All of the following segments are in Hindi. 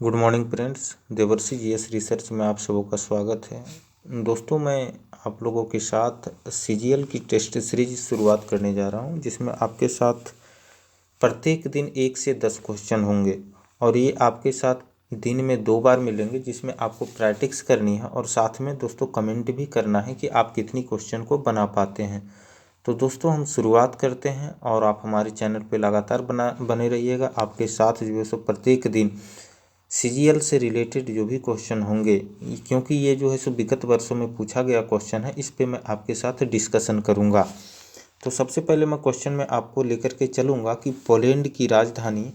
गुड मॉर्निंग फ्रेंड्स, देवर्षि जीएस रिसर्च में आप सबों का स्वागत है। दोस्तों, मैं आप लोगों के साथ सीजीएल की टेस्ट सीरीज शुरुआत करने जा रहा हूं, जिसमें आपके साथ प्रत्येक दिन 1 से 10 क्वेश्चन होंगे और ये आपके साथ दिन में 2 बार मिलेंगे, जिसमें आपको प्रैक्टिस करनी है और साथ में दोस्तों कमेंट भी करना है कि आप कितनी क्वेश्चन को बना पाते हैं। तो दोस्तों हम शुरुआत करते हैं और आप हमारे चैनल पे लगातार बने रहिएगा। आपके साथ जो है सो प्रत्येक दिन सीजीएल से रिलेटेड जो भी क्वेश्चन होंगे, क्योंकि ये जो है सो विगत वर्षों में पूछा गया क्वेश्चन है, इस पे मैं आपके साथ डिस्कशन करूंगा। तो सबसे पहले मैं क्वेश्चन में आपको लेकर के चलूंगा कि पोलैंड की राजधानी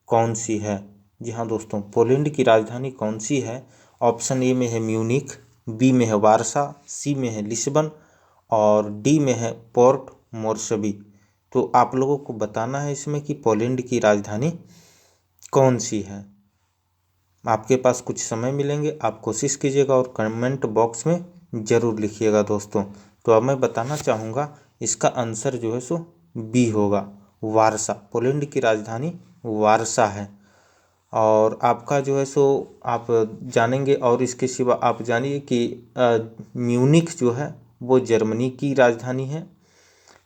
कौन सी है। जी हाँ दोस्तों, पोलैंड की राजधानी कौन सी है? ऑप्शन ए में है म्यूनिख, बी में है वारसा, सी में है लिस्बन और डी में है पोर्ट मोर्सबी। तो आप लोगों को बताना है इसमें कि पोलैंड की राजधानी कौन सी है। आपके पास कुछ समय मिलेंगे, आप कोशिश कीजिएगा और कमेंट बॉक्स में ज़रूर लिखिएगा दोस्तों। तो अब मैं बताना चाहूँगा, इसका आंसर जो है सो बी होगा, वारसा। पोलैंड की राजधानी वारसा है। और आपका जो है सो आप जानेंगे, और इसके सिवा आप जानिए कि म्यूनिख जो है वो जर्मनी की राजधानी है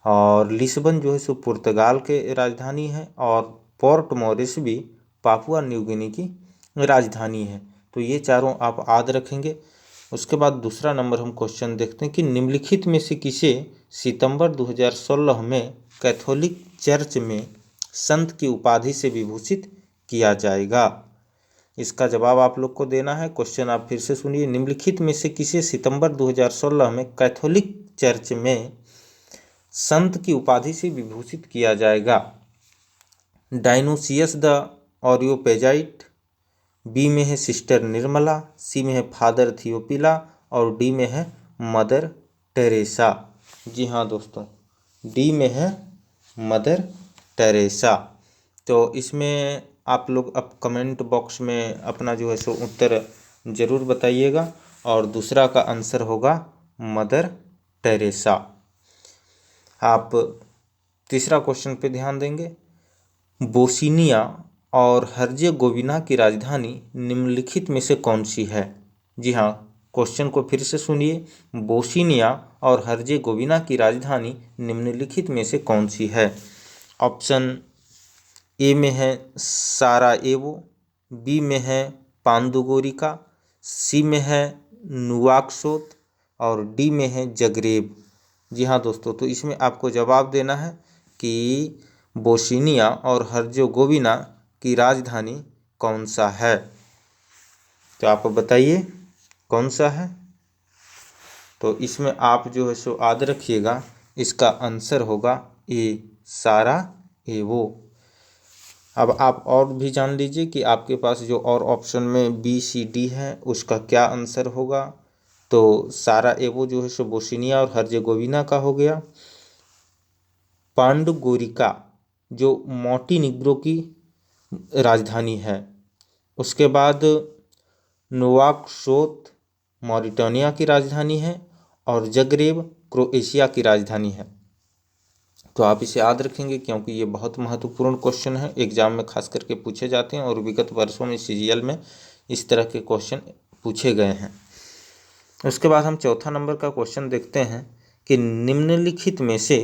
और लिस्बन जो है सो पुर्तगाल के राजधानी है और पोर्ट मोरिस्बी पापुआ न्यू गिनी की राजधानी है। तो ये चारों आप याद रखेंगे। उसके बाद दूसरा नंबर हम क्वेश्चन देखते हैं कि निम्नलिखित में से किसे सितंबर 2016 में कैथोलिक चर्च में संत की उपाधि से विभूषित किया जाएगा। इसका जवाब आप लोग को देना है। क्वेश्चन आप फिर से सुनिए, निम्नलिखित में से किसे सितंबर 2016 में कैथोलिक चर्च में संत की उपाधि से विभूषित किया जाएगा? डायनोसियस द ऑरियोपेजाइट, बी में है सिस्टर निर्मला, सी में है फादर थियोपिला और डी में है मदर टेरेसा। जी हाँ दोस्तों, डी में है मदर टेरेसा। तो इसमें आप लोग अब कमेंट बॉक्स में अपना जो है सो उत्तर ज़रूर बताइएगा और दूसरा का आंसर होगा मदर टेरेसा। आप तीसरा क्वेश्चन पे ध्यान देंगे, बोस्निया और हर्जेगोविना की राजधानी निम्नलिखित में से कौन सी है? जी हाँ, क्वेश्चन को फिर से सुनिए, बोस्निया और हर्जेगोविना की राजधानी निम्नलिखित में से कौन सी है? ऑप्शन ए में है साराएवो, बी में है पांदुगोरिका, सी में है नुवाक्सोत और डी में है जगरेब। जी हाँ दोस्तों, तो इसमें आपको जवाब देना है कि बोस्निया और हर्जेगोविना की राजधानी कौन सा है। तो आप बताइए कौन सा है। तो इसमें आप जो है सो याद रखिएगा, इसका आंसर होगा ए साराएवो। अब आप और भी जान लीजिए कि आपके पास जो और ऑप्शन में बी सी डी है उसका क्या आंसर होगा। तो साराएवो जो है सो बोस्निया और हर्जेगोविना का हो गया। पांडुगोरिका जो मोंटीनीग्रो की राजधानी है। उसके बाद नोवाक्सोत मॉरिटानिया की राजधानी है और जगरेब क्रोएशिया की राजधानी है। तो आप इसे याद रखेंगे क्योंकि ये बहुत महत्वपूर्ण क्वेश्चन है, एग्जाम में खास करके पूछे जाते हैं और विगत वर्षों में सीजीएल में इस तरह के क्वेश्चन पूछे गए हैं। उसके बाद हम चौथा नंबर का क्वेश्चन देखते हैं कि निम्नलिखित में से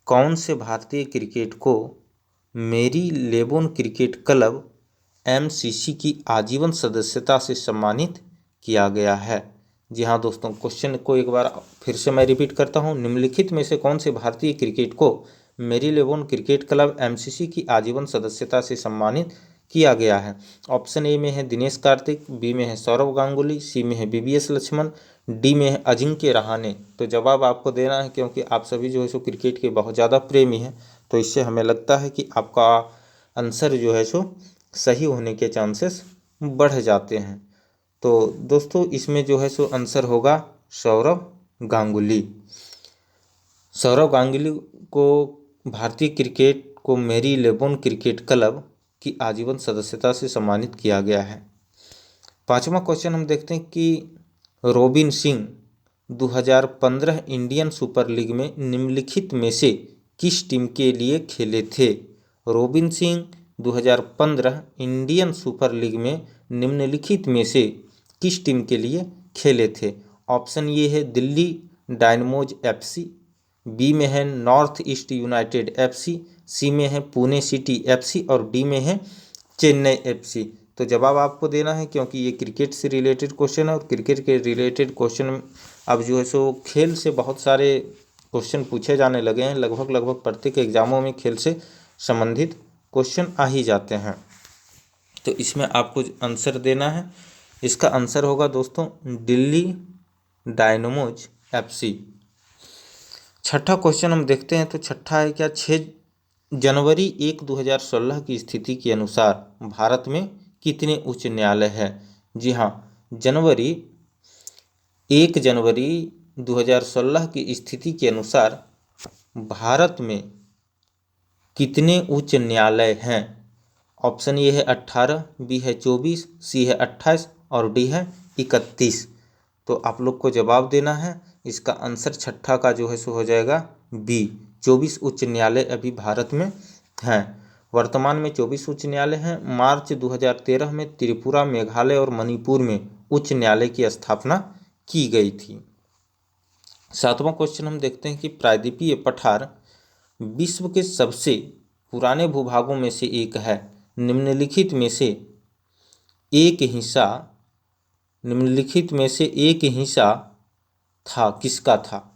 कौन से भारतीय क्रिकेट को मेरी लेबोन क्रिकेट क्लब एमसीसी की आजीवन सदस्यता से सम्मानित किया गया है? जी हाँ दोस्तों, क्वेश्चन को एक बार फिर से मैं रिपीट करता हूँ, निम्नलिखित में से कौन से भारतीय क्रिकेट को मेरी लेबोन क्रिकेट क्लब एमसीसी की आजीवन सदस्यता से सम्मानित किया गया है? ऑप्शन ए में है दिनेश कार्तिक, बी में है सौरव गांगुली, सी में है बीवीएस लक्ष्मण, डी में है अजिंक्य रहाणे। तो जवाब आपको देना है क्योंकि आप सभी जो है सो क्रिकेट के बहुत ज़्यादा प्रेमी हैं, तो इससे हमें लगता है कि आपका आंसर जो है सो सही होने के चांसेस बढ़ जाते हैं। तो दोस्तों इसमें जो है सो आंसर होगा सौरव गांगुली। सौरव गांगुली को भारतीय क्रिकेट को मेरी लेबोन क्रिकेट क्लब की आजीवन सदस्यता से सम्मानित किया गया है। पांचवा क्वेश्चन हम देखते हैं कि robin Singh 2015 Indian super league में निम्नलिखित में से किस टीम के लिए खेले थे? Robin Singh 2015 Indian super league में निम्नलिखित में से किस टीम के लिए खेले थे? ऑप्शन ए है दिल्ली डायनामोज एफसी, बी में है नॉर्थ ईस्ट यूनाइटेड एफसी, सी में है पुणे सिटी एफसी और डी में है चेन्नई एफसी। तो जवाब आपको देना है, क्योंकि ये क्रिकेट से रिलेटेड क्वेश्चन है और क्रिकेट के रिलेटेड क्वेश्चन अब जो है सो खेल से बहुत सारे क्वेश्चन पूछे जाने लगे हैं। लगभग प्रत्येक एग्जामों में खेल से संबंधित क्वेश्चन आ ही जाते हैं। तो इसमें आपको आंसर देना है। इसका आंसर होगा दोस्तों दिल्ली डायनामोज एफसी। छठा क्वेश्चन हम देखते हैं। तो छठा है क्या, 6 जनवरी 2016 की स्थिति के अनुसार भारत में कितने उच्च न्यायालय हैं? जी हाँ, 1 जनवरी 2016 की स्थिति के अनुसार भारत में कितने उच्च न्यायालय हैं? ऑप्शन ए है 18, बी है 24, सी है 28 और डी है 31। तो आप लोग को जवाब देना है। इसका आंसर छठा का जो है सो हो जाएगा बी, 24 उच्च न्यायालय अभी भारत में हैं। वर्तमान में 24 उच्च न्यायालय हैं। मार्च 2013 में त्रिपुरा, मेघालय और मणिपुर में उच्च न्यायालय की स्थापना की गई थी। सातवां क्वेश्चन हम देखते हैं कि प्रायद्वीपीय पठार विश्व के सबसे पुराने भूभागों में से एक है। निम्नलिखित में से एक हिस्सा था, किसका था?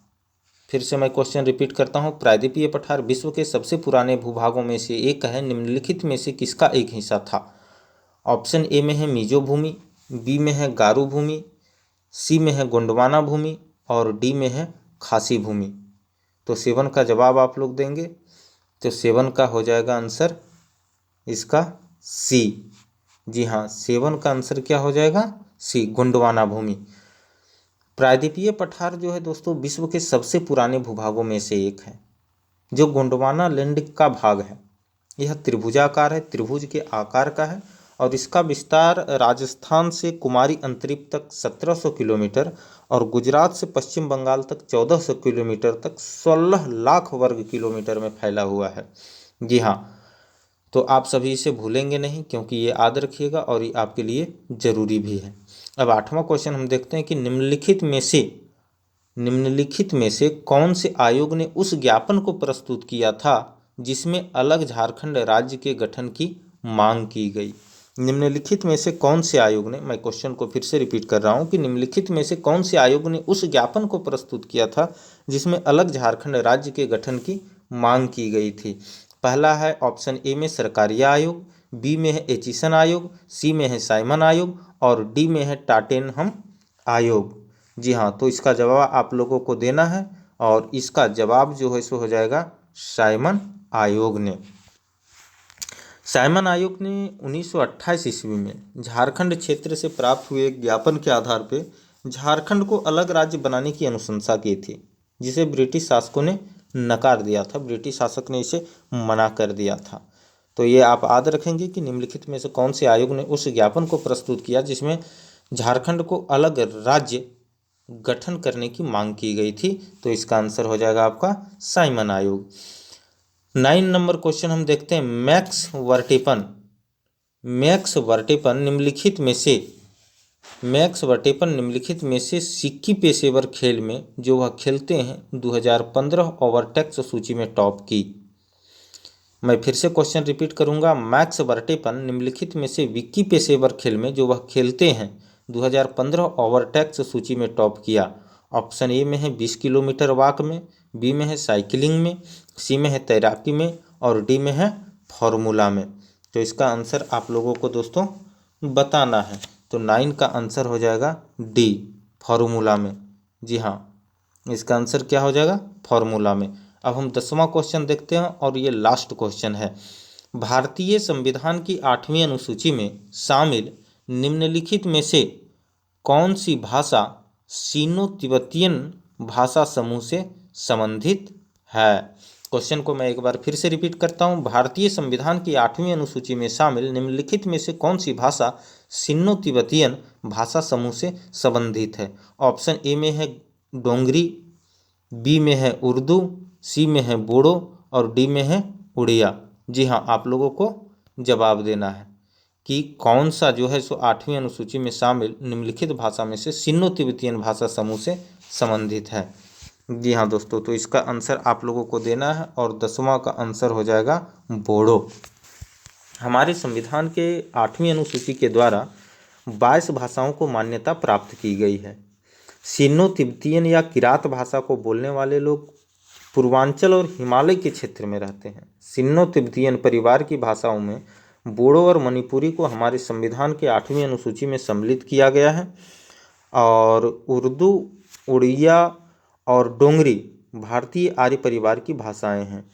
फिर से मैं क्वेश्चन रिपीट करता हूँ। प्रायद्वीपीय पठार विश्व के सबसे पुराने भूभागों में से एक है। निम्नलिखित में से किसका एक हिस्सा था? ऑप्शन ए में है मिजो भूमि, बी में है गारो भूमि, सी में है गोंडवाना भूमि और डी में है खासी भूमि। तो 7 का जवाब आप लोग देंगे। तो 7 का हो जाएगा आंसर इसका सी। जी हाँ, 7 का आंसर क्या हो जाएगा? सी, गोंडवाना भूमि। प्रायद्वीपीय पठार जो है दोस्तों विश्व के सबसे पुराने भूभागों में से एक है। जो गोंडवाना लैंड का भाग है यह त्रिभुजाकार है, त्रिभुज के आकार का है और इसका विस्तार राजस्थान से कुमारी अंतरिप तक 1700 किलोमीटर और गुजरात से पश्चिम बंगाल तक 1400 किलोमीटर तक 16 लाख वर्ग किलोमीटर में फैला हुआ है। जी हाँ, तो आप सभी इसे भूलेंगे नहीं, क्योंकि ये याद रखिएगा और ये आपके लिए ज़रूरी भी है। अब 8वां क्वेश्चन हम देखते हैं कि निम्नलिखित में से कौन से आयोग ने उस ज्ञापन को प्रस्तुत किया था जिसमें अलग झारखंड राज्य के गठन की मांग की गई? निम्नलिखित में से कौन से आयोग ने, मैं क्वेश्चन को फिर से रिपीट कर रहा हूँ कि निम्नलिखित में से कौन से आयोग ने उस ज्ञापन को प्रस्तुत किया था जिसमें अलग झारखंड राज्य के गठन की मांग की गई थी? पहला है ऑप्शन ए में सरकारिया आयोग, बी में है एचिसन आयोग, सी में है साइमन आयोग और डी में है टाटेनहम आयोग। जी हाँ, तो इसका जवाब आप लोगों को देना है और इसका जवाब जो है सो हो जाएगा साइमन आयोग ने। साइमन आयोग ने 1928 ईस्वी में झारखंड क्षेत्र से प्राप्त हुए एक ज्ञापन के आधार पर झारखंड को अलग राज्य बनाने की अनुशंसा की थी, जिसे ब्रिटिश शासकों ने नकार दिया था। ब्रिटिश शासक ने इसे मना कर दिया था। तो ये आप याद रखेंगे कि निम्नलिखित में से कौन से आयोग ने उस ज्ञापन को प्रस्तुत किया जिसमें झारखंड को अलग राज्य गठन करने की मांग की गई थी? तो इसका आंसर हो जाएगा आपका साइमन आयोग। 9 नंबर क्वेश्चन हम देखते हैं। मैक्स वर्स्टेपन निम्नलिखित में से सिक्की पेशेवर खेल में जो वह खेलते हैं 2015 ओवरटेक्स सूची में टॉप की। मैं फिर से क्वेश्चन रिपीट करूंगा। मैक्स वर्स्टेपन निम्नलिखित में से विक्की पेशेवर खेल में जो वह खेलते हैं 2015 ओवरटेक्स सूची में टॉप किया। ऑप्शन ए में है 20 किलोमीटर वॉक में, बी में है साइकिलिंग में, सी में है तैराकी में और डी में है फार्मूला में। तो इसका आंसर आप लोगों को दोस्तों बताना है। तो 9 का आंसर हो जाएगा डी, फार्मूला में। जी हाँ, इसका आंसर क्या हो जाएगा? फार्मूला में। अब हम 10वां क्वेश्चन देखते हैं और ये लास्ट क्वेश्चन है। भारतीय संविधान की 8वीं अनुसूची में शामिल निम्नलिखित में से कौन सी भाषा सीनो तिब्बतियन भाषा समूह से संबंधित है? क्वेश्चन को मैं एक बार फिर से रिपीट करता हूँ। भारतीय संविधान की 8वीं अनुसूची में शामिल निम्नलिखित में से कौन सी भाषा सिन्नो तिब्बतियन भाषा समूह से संबंधित है? ऑप्शन ए में है डोंगरी, बी में है उर्दू, सी में है बोडो और डी में है उड़िया। जी हाँ, आप लोगों को जवाब देना है कि कौन सा जो है सो 8वीं अनुसूची में शामिल निम्नलिखित भाषा में से सिन्नो तिब्बतियन भाषा समूह से संबंधित है। जी हाँ दोस्तों, तो इसका आंसर आप लोगों को देना है और 10वां का आंसर हो जाएगा बोडो। हमारे संविधान के 8वीं अनुसूची के द्वारा 22 भाषाओं को मान्यता प्राप्त की गई है। सिन्नो तिब्बतियन या किरात भाषा को बोलने वाले लोग पूर्वांचल और हिमालय के क्षेत्र में रहते हैं। सिन्नो तिब्बतियन परिवार की भाषाओं में बोडो और मणिपुरी को हमारे संविधान के 8वीं अनुसूची में सम्मिलित किया गया है। और उर्दू, उड़िया और डोंगरी भारतीय आर्य परिवार की भाषाएं हैं।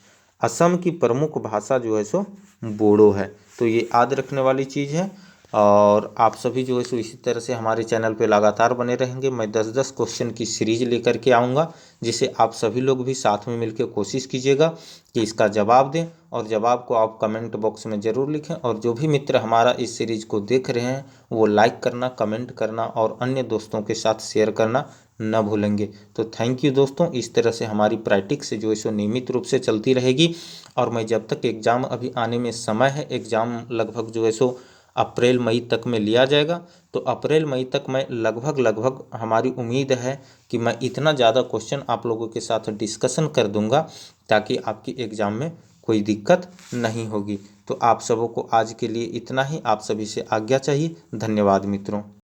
असम की प्रमुख भाषा जो है सो बोडो है। तो ये याद रखने वाली चीज़ है। और आप सभी जो है सो इसी तरह से हमारे चैनल पे लगातार बने रहेंगे। मैं 10-10 क्वेश्चन की सीरीज लेकर के आऊँगा, जिसे आप सभी लोग भी साथ में मिलकर कोशिश कीजिएगा कि इसका जवाब दें। और जवाब को आप कमेंट बॉक्स में ज़रूर लिखें। और जो भी मित्र हमारा इस सीरीज को देख रहे हैं वो लाइक करना, कमेंट करना और अन्य दोस्तों के साथ शेयर करना न भूलेंगे। तो थैंक यू दोस्तों। इस तरह से हमारी प्रैक्टिस जो है सो नियमित रूप से चलती रहेगी। और मैं जब तक एग्ज़ाम अभी आने में समय है, एग्ज़ाम लगभग जो है सो अप्रैल मई तक में लिया जाएगा। तो अप्रैल मई तक मैं लगभग हमारी उम्मीद है कि मैं इतना ज़्यादा क्वेश्चन आप लोगों के साथ डिस्कशन कर दूंगा ताकि आपकी एग्ज़ाम में कोई दिक्कत नहीं होगी। तो आप सबों को आज के लिए इतना ही। आप सभी से आज्ञा चाहिए। धन्यवाद मित्रों।